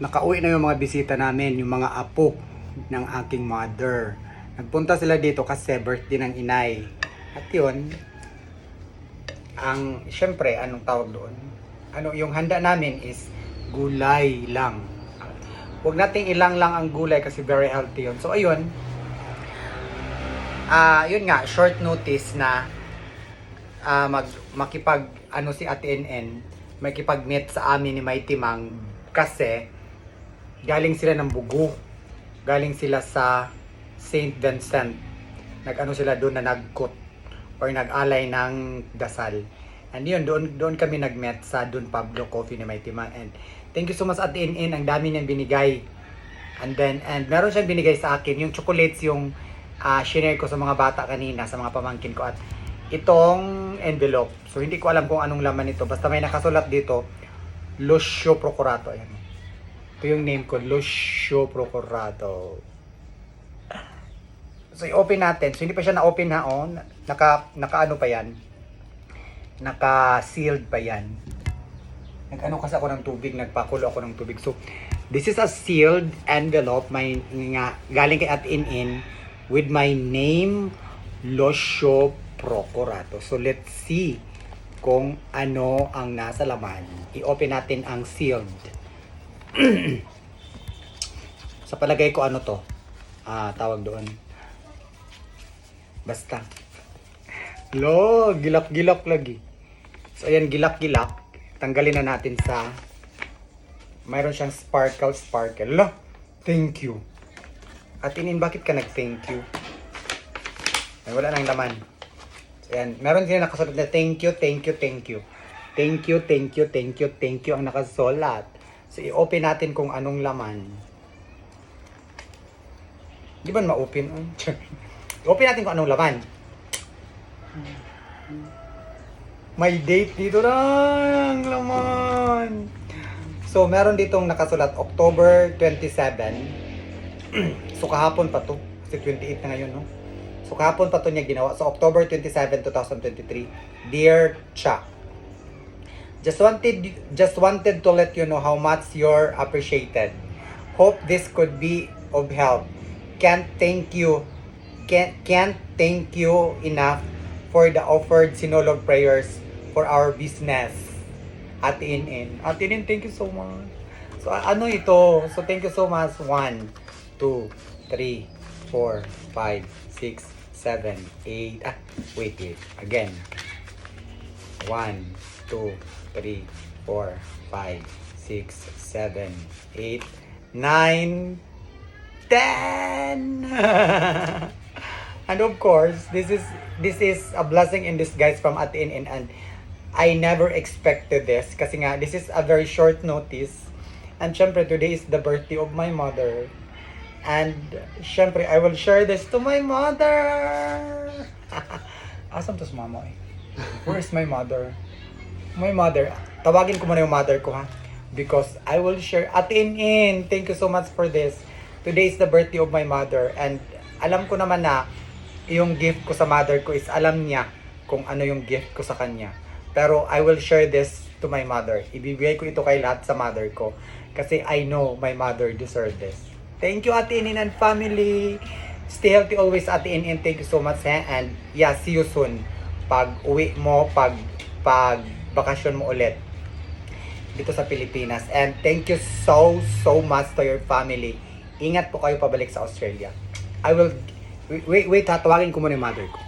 nakauwi na yung mga bisita namin, yung mga apo ng aking mother. Nagpunta sila dito kasi birthday ng inay. At yun, syempre, anong tawag doon? Yung handa namin is gulay lang. Huwag nating ilang lang ang gulay kasi very healthy yun. So, ayun. Yun nga, short notice na si Ate NN, makipag-meet sa amin ni Mighty Mang kasi galing sila ng Bugu. Galing sila sa Saint Vincent. Sila doon na nagkut or nag-alay ng dasal. And yun, doon kami nag-met sa Don Pablo Coffee ni Mighty Mang. And thank you so much Ate NN, ang dami niyang binigay. And meron siyang binigay sa akin, yung chocolates yung shinare ko sa mga bata kanina, sa mga pamangkin ko. At itong envelope. So hindi ko alam kung anong laman ito. Basta may nakasulat dito, Lucio Procurato. Ayan. Ito yung name ko, Lucio Procurato. So i-open natin. So hindi pa siya na-open ha. Oh. Naka-ano pa yan. Naka-sealed pa yan. Nag-ano kasi ako ng tubig. Nagpakulo ako ng tubig. So this is a sealed envelope. Galing kay At In with my name, Lucio Procurato. So let's see kung ano ang nasa laman. I-open natin ang sealed. Sa palagay ko ano to? Tawag doon. Basta. Gilak-gilak lagi. So ayan, gilak-gilak. Tanggalin na natin sa mayroon siyang sparkle. Lo, thank you. At inin, bakit ka nag-thank you? Ay, wala nang laman. So, ayan. Meron din nakasulat na thank you. Thank you ang nakasulat. So, i-open natin kung anong laman. Di ba ma-open? I-open natin kung anong laman. May date dito lang laman. So, meron ditong nakasulat October 27. So, kahapon pa to. Kasi 28 na ngayon, no? So, kahapon pa to niya ginawa. So, October 27, 2023. Dear Chuck, Just wanted to let you know how much you're appreciated. Hope this could be of help. Can't thank you enough for the offered sinolog prayers for our business. Ate In. Ate In, thank you so much. So ano ito? So thank you so much. 1, 2, 3, 4, 5, 6, 7, 8. Wait. Again. 1, 2, 3, 4, 5, 6, 7, 8, 9, 10. And of course, this is a blessing in disguise from Ate In, and I never expected this kasi nga this is a very short notice. And syempre today is the birthday of my mother. And syempre I will share this to my mother. Asan to si mama eh? Where is my mother? My mother, tawagin ko muna yung mother ko ha. Because I will share. Ate In, thank you so much for this. Today is the birthday of my mother. And alam ko naman na yung gift ko sa mother ko is alam niya kung ano yung gift ko sa kanya. Pero I will share this to my mother. Ibibigay ko ito kay lahat sa mother ko. Kasi I know my mother deserves this. Thank you Ate In and family. Stay healthy always Ate In. Thank you so much ha. And yeah, see you soon. Pag uwi mo, pag bakasyon mo ulit dito sa Pilipinas. And thank you so much to your family. Ingat po kayo pabalik sa Australia. I will wait, tawagin ko muna yung mother ko.